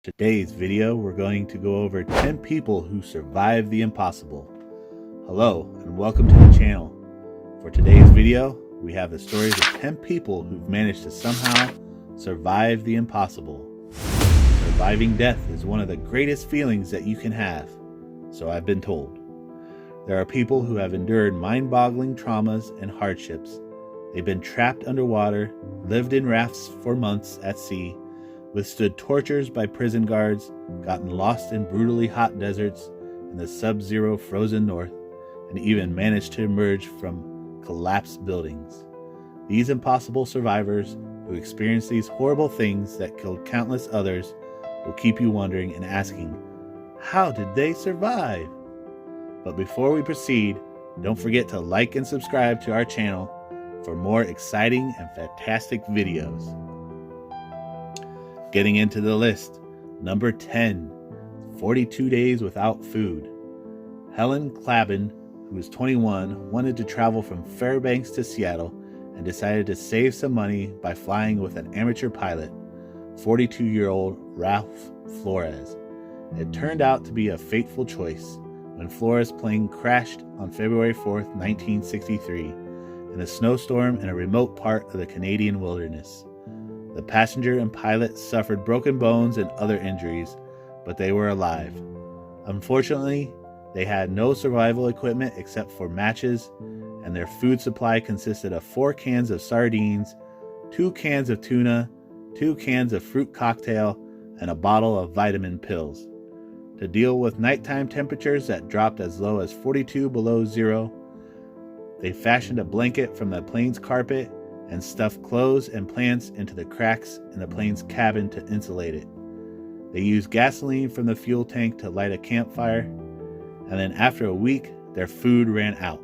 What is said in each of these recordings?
Today's video, we're going to go over 10 people who survived the impossible. Hello, and welcome to the channel. For today's video, we have the stories of 10 people who've managed to somehow survive the impossible. Surviving death is one of the greatest feelings that you can have, so I've been told. There are people who have endured mind-boggling traumas and hardships. They've been trapped underwater, lived in rafts for months at sea, withstood tortures by prison guards, gotten lost in brutally hot deserts in the subzero frozen north, and even managed to emerge from collapsed buildings. These impossible survivors who experienced these horrible things that killed countless others will keep you wondering and asking, how did they survive? But before we proceed, don't forget to like and subscribe to our channel for more exciting and fantastic videos. Getting into the list, number 10, 42 days without food. Helen Clabin, who was 21, wanted to travel from Fairbanks to Seattle and decided to save some money by flying with an amateur pilot, 42-year-old Ralph Flores. It turned out to be a fateful choice when Flores' plane crashed on February 4th, 1963, in a snowstorm in a remote part of the Canadian wilderness. The passenger and pilot suffered broken bones and other injuries, but they were alive. Unfortunately, they had no survival equipment except for matches, and their food supply consisted of 4 cans of sardines, 2 cans of tuna, 2 cans of fruit cocktail, and a bottle of vitamin pills. To deal with nighttime temperatures that dropped as low as 42 below zero, they fashioned a blanket from the plane's carpet and stuffed clothes and plants into the cracks in the plane's cabin to insulate it. They used gasoline from the fuel tank to light a campfire, and then after a week, their food ran out,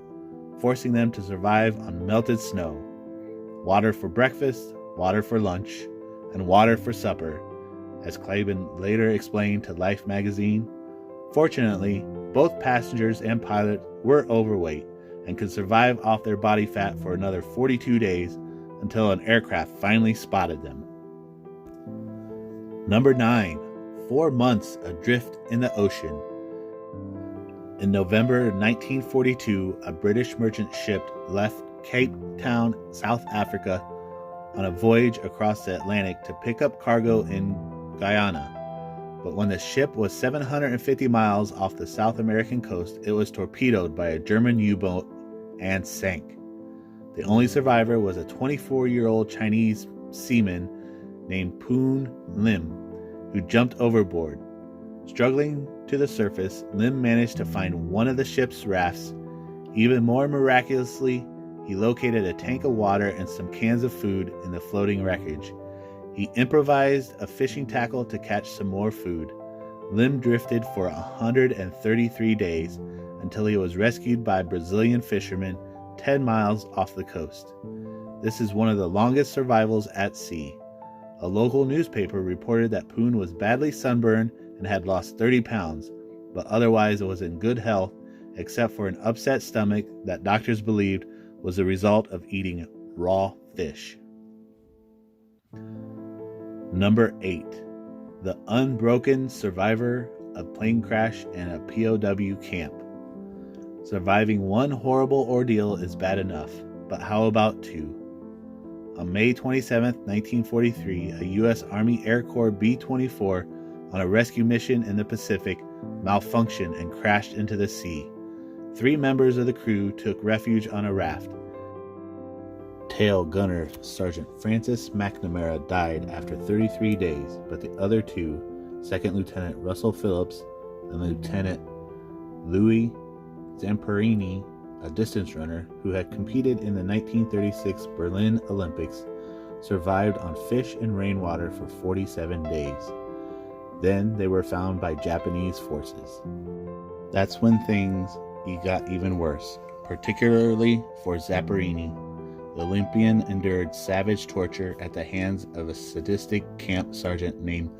forcing them to survive on melted snow. Water for breakfast, water for lunch, and water for supper, as Clabin later explained to Life magazine. Fortunately, both passengers and pilot were overweight and could survive off their body fat for another 42 days until an aircraft finally spotted them. Number 9, 4 months adrift in the ocean. In November 1942, a British merchant ship left Cape Town, South Africa, on a voyage across the Atlantic to pick up cargo in Guyana. But when the ship was 750 miles off the South American coast, it was torpedoed by a German U-boat and sank. The only survivor was a 24-year-old Chinese seaman named Poon Lim, who jumped overboard. Struggling to the surface, Lim managed to find one of the ship's rafts. Even more miraculously, he located a tank of water and some cans of food in the floating wreckage. He improvised a fishing tackle to catch some more food. Lim drifted for 133 days until he was rescued by Brazilian fishermen 10 miles off the coast. This is one of the longest survivals at sea. A local newspaper reported that Poon was badly sunburned and had lost 30 pounds, but otherwise was in good health except for an upset stomach that doctors believed was the result of eating raw fish. Number 8, the Unbroken survivor of plane crash in a POW camp. Surviving one horrible ordeal is bad enough, but how about 2? On May 27, 1943, a U.S. Army Air Corps B-24 on a rescue mission in the Pacific malfunctioned and crashed into the sea. 3 members of the crew took refuge on a raft. Tail gunner Sergeant Francis McNamara died after 33 days, but the other 2, Second Lieutenant Russell Phillips and Lieutenant Louis Zamperini, a distance runner who had competed in the 1936 Berlin Olympics, survived on fish and rainwater for 47 days. Then they were found by Japanese forces. That's when things got even worse, particularly for Zamperini. The Olympian endured savage torture at the hands of a sadistic camp sergeant named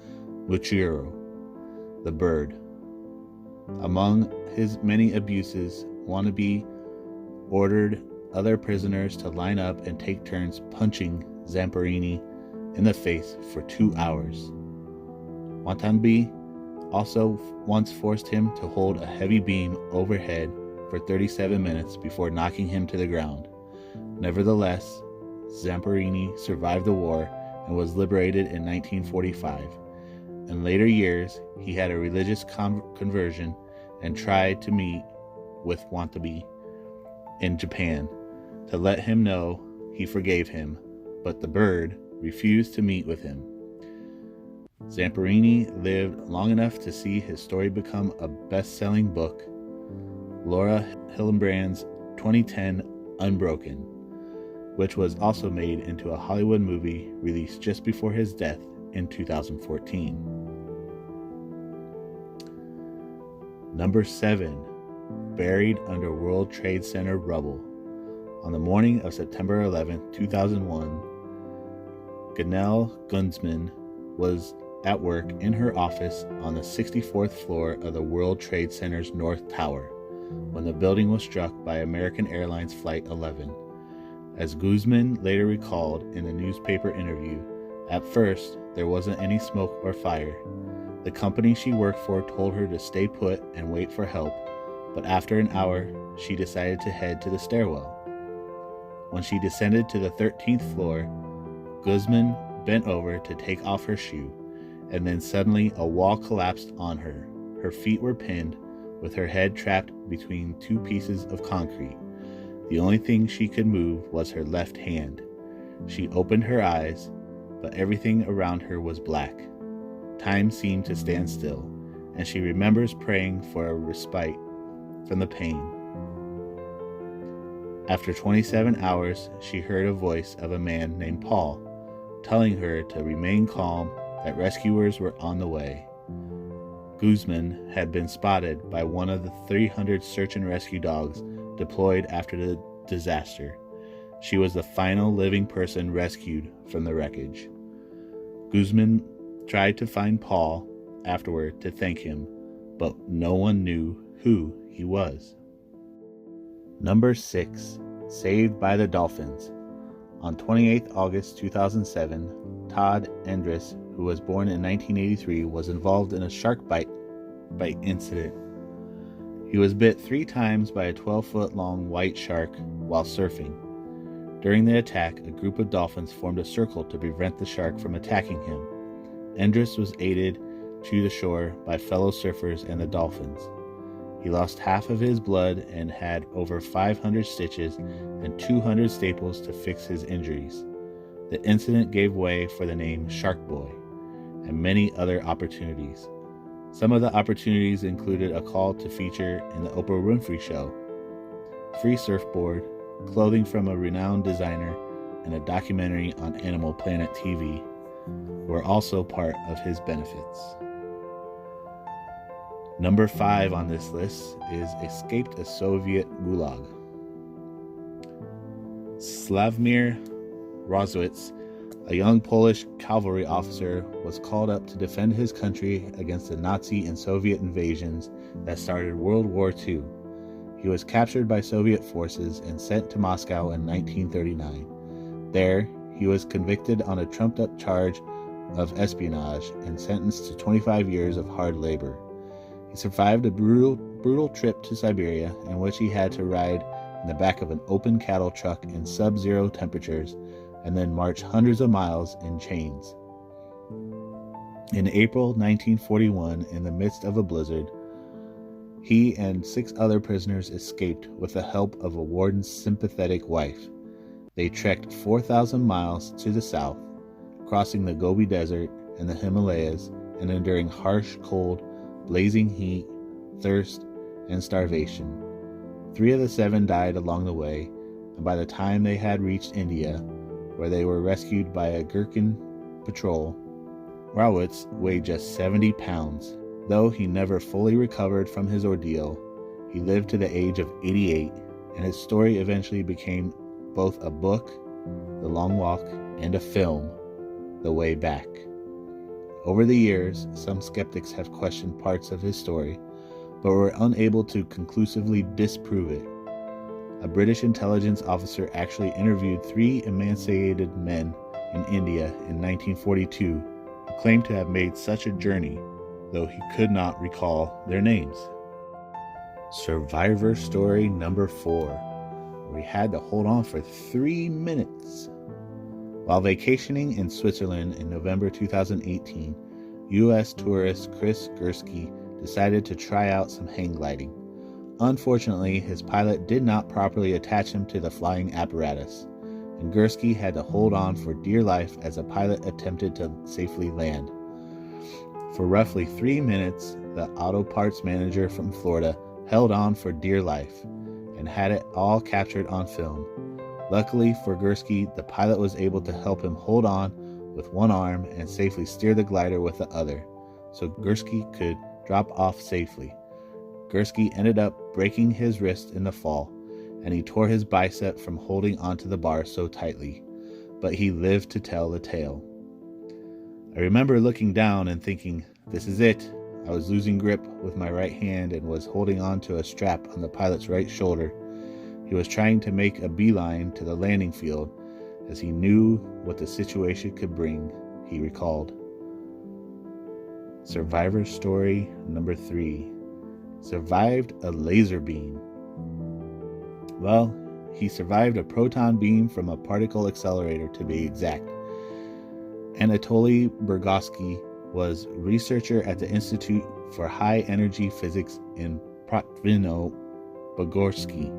Muchiro, the Bird. Among his many abuses, Wannabe ordered other prisoners to line up and take turns punching Zamperini in the face for 2 hours. Wantanbi also once forced him to hold a heavy beam overhead for 37 minutes before knocking him to the ground. Nevertheless, Zamperini survived the war and was liberated in 1945. In later years, he had a religious conversion and tried to meet with Wantanbi in Japan to let him know he forgave him, but the bird refused to meet with him. Zamperini lived long enough to see his story become a best-selling book, Laura Hillenbrand's 2010 Unbroken, which was also made into a Hollywood movie released just before his death in 2014. Number 7. Buried under World Trade Center rubble. On the morning of September 11, 2001, Ganelle Gunzman was at work in her office on the 64th floor of the World Trade Center's North Tower when the building was struck by American Airlines Flight 11. As Guzman later recalled in a newspaper interview, at first there wasn't any smoke or fire. The company she worked for told her to stay put and wait for help, but after an hour, she decided to head to the stairwell. When she descended to the 13th floor, Guzman bent over to take off her shoe, and then suddenly a wall collapsed on her. Her feet were pinned, with her head trapped between two pieces of concrete. The only thing she could move was her left hand. She opened her eyes, but everything around her was black. Time seemed to stand still, and she remembers praying for a respite from the pain. After 27 hours, she heard a voice of a man named Paul, telling her to remain calm, that rescuers were on the way. Guzman had been spotted by one of the 300 search and rescue dogs deployed after the disaster. She was the final living person rescued from the wreckage. Guzman tried to find Paul afterward to thank him, but no one knew who he was. Number 6. Saved by the Dolphins. On 28 August 2007, Todd Endress, who was born in 1983, was involved in a shark bite incident. He was bit 3 times by a 12-foot-long white shark while surfing. During the attack, a group of dolphins formed a circle to prevent the shark from attacking him. Endress was aided to the shore by fellow surfers and the dolphins. He lost half of his blood and had over 500 stitches and 200 staples to fix his injuries. The incident gave way for the name Shark Boy and many other opportunities. Some of the opportunities included a call to feature in the Oprah Winfrey Show, free surfboard, clothing from a renowned designer, and a documentary on Animal Planet TV were also part of his benefits. Number 5 on this list is escaped a Soviet Gulag. Slavomir Rozwitz, a young Polish cavalry officer, was called up to defend his country against the Nazi and Soviet invasions that started World War II. He was captured by Soviet forces and sent to Moscow in 1939. There, he was convicted on a trumped-up charge of espionage and sentenced to 25 years of hard labor. He survived a brutal trip to Siberia in which he had to ride in the back of an open cattle truck in sub-zero temperatures and then march hundreds of miles in chains. In April 1941, in the midst of a blizzard, he and 6 other prisoners escaped with the help of a warden's sympathetic wife. They trekked 4,000 miles to the south, crossing the Gobi Desert and the Himalayas and enduring harsh cold, blazing heat, thirst, and starvation. 3 of the 7 died along the way, and by the time they had reached India, where they were rescued by a Gurkhan patrol, Rawitz weighed just 70 pounds. Though he never fully recovered from his ordeal, he lived to the age of 88, and his story eventually became both a book, The Long Walk, and a film, The Way Back. Over the years, some skeptics have questioned parts of his story, but were unable to conclusively disprove it. A British intelligence officer actually interviewed 3 emancipated men in India in 1942 who claimed to have made such a journey, though he could not recall their names. Survivor story number 4. We had to hold on for 3 minutes. While vacationing in Switzerland in November 2018, U.S. tourist Chris Gursky decided to try out some hang gliding. Unfortunately, his pilot did not properly attach him to the flying apparatus, and Gursky had to hold on for dear life as the pilot attempted to safely land. For roughly 3 minutes, the auto parts manager from Florida held on for dear life and had it all captured on film. Luckily for Gursky, the pilot was able to help him hold on with one arm and safely steer the glider with the other, so Gursky could drop off safely. Gursky ended up breaking his wrist in the fall, and he tore his bicep from holding onto the bar so tightly, but he lived to tell the tale. I remember looking down and thinking, this is it. I was losing grip with my right hand and was holding on to a strap on the pilot's right shoulder. He was trying to make a beeline to the landing field as he knew what the situation could bring, he recalled. Survivor story number 3. Survived a laser beam. Well, he survived a proton beam from a particle accelerator, to be exact. Anatoly Burgovsky was researcher at the Institute for High Energy Physics in Protvino-Bugorsky.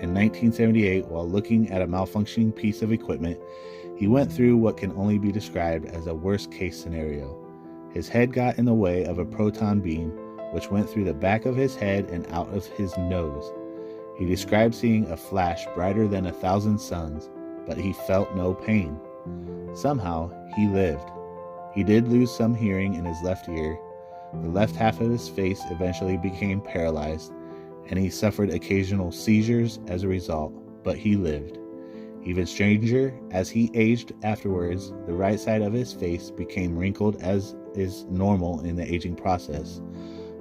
In 1978, while looking at a malfunctioning piece of equipment, he went through what can only be described as a worst-case scenario. His head got in the way of a proton beam, which went through the back of his head and out of his nose. He described seeing a flash brighter than 1,000 suns, but he felt no pain. Somehow, he lived. He did lose some hearing in his left ear. The left half of his face eventually became paralyzed, and he suffered occasional seizures as a result, but he lived. Even stranger, as he aged afterwards, the right side of his face became wrinkled, as is normal in the aging process,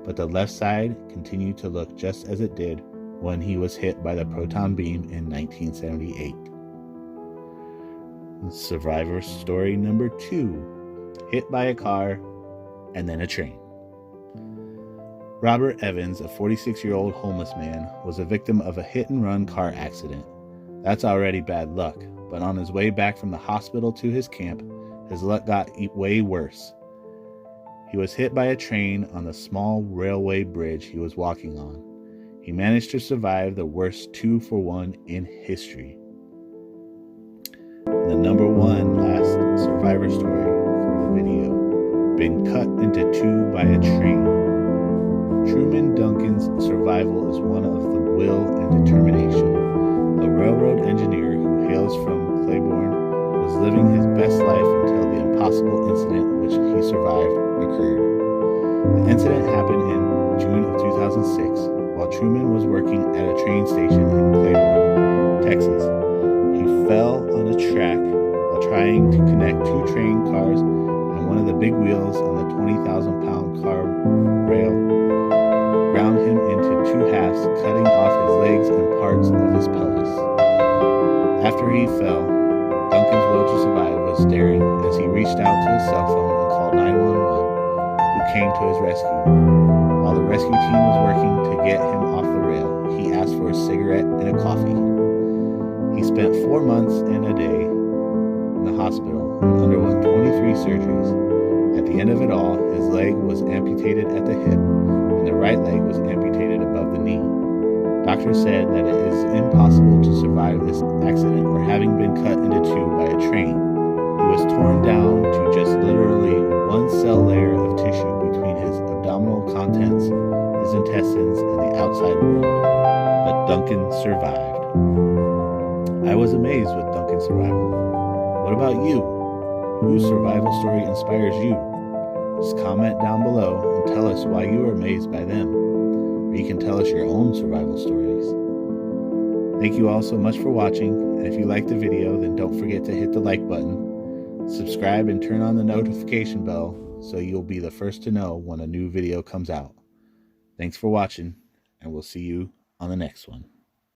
but the left side continued to look just as it did when he was hit by the proton beam in 1978. Survivor story number 2. Hit by a car and then a train. Robert Evans, a 46-year-old homeless man, was a victim of a hit-and-run car accident. That's already bad luck, but on his way back from the hospital to his camp, his luck got way worse. He was hit by a train on the small railway bridge he was walking on. He managed to survive the worst 2-for-1 in history. The number 1 last survivor story for the video. Been cut into 2 by a train. Truman Duncan's survival is one of the will and determination. A railroad engineer who hails from Claiborne was living his best life until the impossible incident which he survived occurred. The incident happened in June of 2006 while Truman was working at a train station in Claiborne, Texas. He fell on a track while trying to connect 2 train cars, and one of the big wheels on the 20,000-pound car rail ground him into 2 halves, cutting off his legs and parts of his pelvis. After he fell, Duncan's will to survive was staring as he reached out to his cell phone and called 911, who came to his rescue. While the rescue team was working to get him off the rail, he asked for a cigarette and a coffee. He spent 4 months and a day in the hospital and underwent 23 surgeries. At the end of it all, his leg was amputated at the hip, and the right leg was amputated above the knee. Doctors said that it is impossible to survive this accident or having been cut into 2 by a train. He was torn down to just literally 1 cell layer of tissue between his abdominal contents, his intestines, and the outside world. But Duncan survived. I was amazed with Duncan's survival. What about you? Whose survival story inspires you? Just comment down below and tell us why you are amazed by them. Or you can tell us your own survival stories. Thank you all so much for watching, and if you liked the video, then don't forget to hit the like button, subscribe, and turn on the notification bell so you'll be the first to know when a new video comes out. Thanks for watching, and we'll see you on the next one.